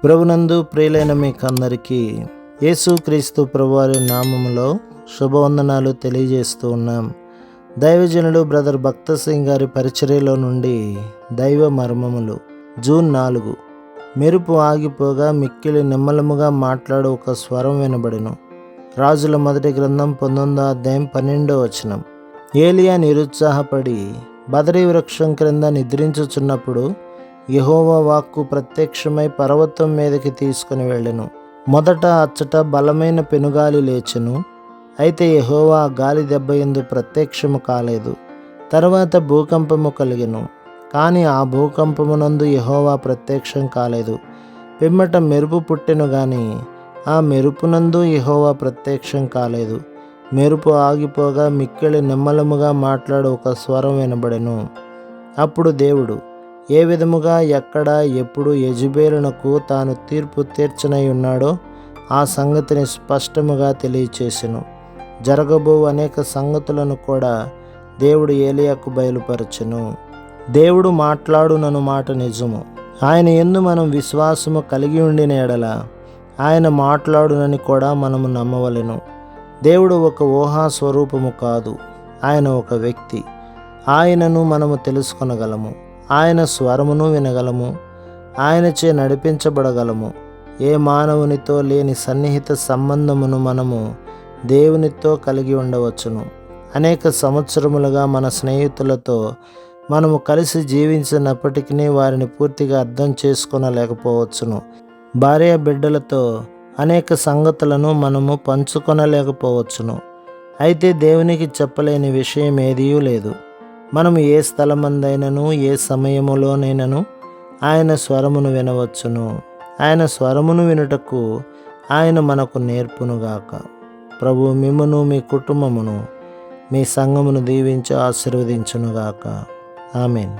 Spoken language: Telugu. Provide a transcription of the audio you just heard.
ప్రభునందు ప్రియులైన మీకందరికీ యేసుక్రీస్తు ప్రభువారి నామములో శుభవందనాలు తెలియజేస్తూ ఉన్నాం. దైవజనుడు బ్రదర్ భక్త సింగ్ గారి పరిచర్యలో నుండి దైవ మర్మములు. జూన్ 4. మెరుపు ఆగిపోగా మిక్కిలి నిమ్మలముగా మాట్లాడు ఒక స్వరం వినబడెను. రాజుల మొదటి గ్రంథం 19వ అధ్యాయం 12వ వచనం. ఏలియా నిరుత్సాహపడి బదరీ వృక్షం క్రింద నిద్రించుచున్నప్పుడు యెహోవా వాక్కు ప్రత్యక్షమై పర్వతం మీదకి తీసుకుని వెళ్ళెను. మొదట అచ్చట బలమైన పెనుగాలి లేచెను. అయితే యెహోవా గాలి దెబ్బయందు ప్రత్యక్షము కాలేదు. తర్వాత భూకంపము కలిగెను. కానీ ఆ భూకంపమునందు యెహోవా ప్రత్యక్షం కాలేదు. పిమ్మట మెరుపు పుట్టెను గాని ఆ మెరుపునందు యెహోవా ప్రత్యక్షం కాలేదు. మెరుపు ఆగిపోగా మిక్కిలి నిమ్మలముగా మాట్లాడు ఒక స్వరం వినబడెను. అప్పుడు దేవుడు ఏ విధముగా ఎక్కడ ఎప్పుడు యెజెబెలునకు తాను తీర్పు తీర్చనై ఉన్నాడో ఆ సంగతిని స్పష్టముగా తెలియచేసెను. జరగబో అనేక సంగతులను కూడా దేవుడు ఏలియాకు బయలుపరచెను. దేవుడు మాట్లాడునను మాట నిజము. ఆయన యందు మనం విశ్వాసము కలిగి ఉండిన ఎడల ఆయన మాట్లాడునని కూడా మనము నమ్మవలెను. దేవుడు ఒక ఊహా స్వరూపము కాదు, ఆయన ఒక వ్యక్తి. ఆయనను మనము తెలుసుకొనగలము, ఆయన స్వరమును వినగలము, ఆయనచే నడిపించబడగలము. ఏ మానవునితో లేని సన్నిహిత సంబంధమును మనము దేవునితో కలిగి ఉండవచ్చును. అనేక సంవత్సరములుగా మన స్నేహితులతో మనము కలిసి జీవించినప్పటికీ వారిని పూర్తిగా అర్థం చేసుకొనలేకపోవచ్చును. భార్య బిడ్డలతో అనేక సంగతులను మనము పంచుకొనలేకపోవచ్చును. అయితే దేవునికి చెప్పలేని విషయం ఏదీ లేదు. మనము ఏ స్థలమందైనను ఏ సమయములోనైనను ఆయన స్వరమును వినవచ్చును. ఆయన స్వరమును వినుటకు ఆయన మనకు నేర్పునుగాక. ప్రభువు మిమ్మును మీ కుటుంబమును మీ సంఘమును దీవించి ఆశీర్వదించునుగాక. ఆమేన్.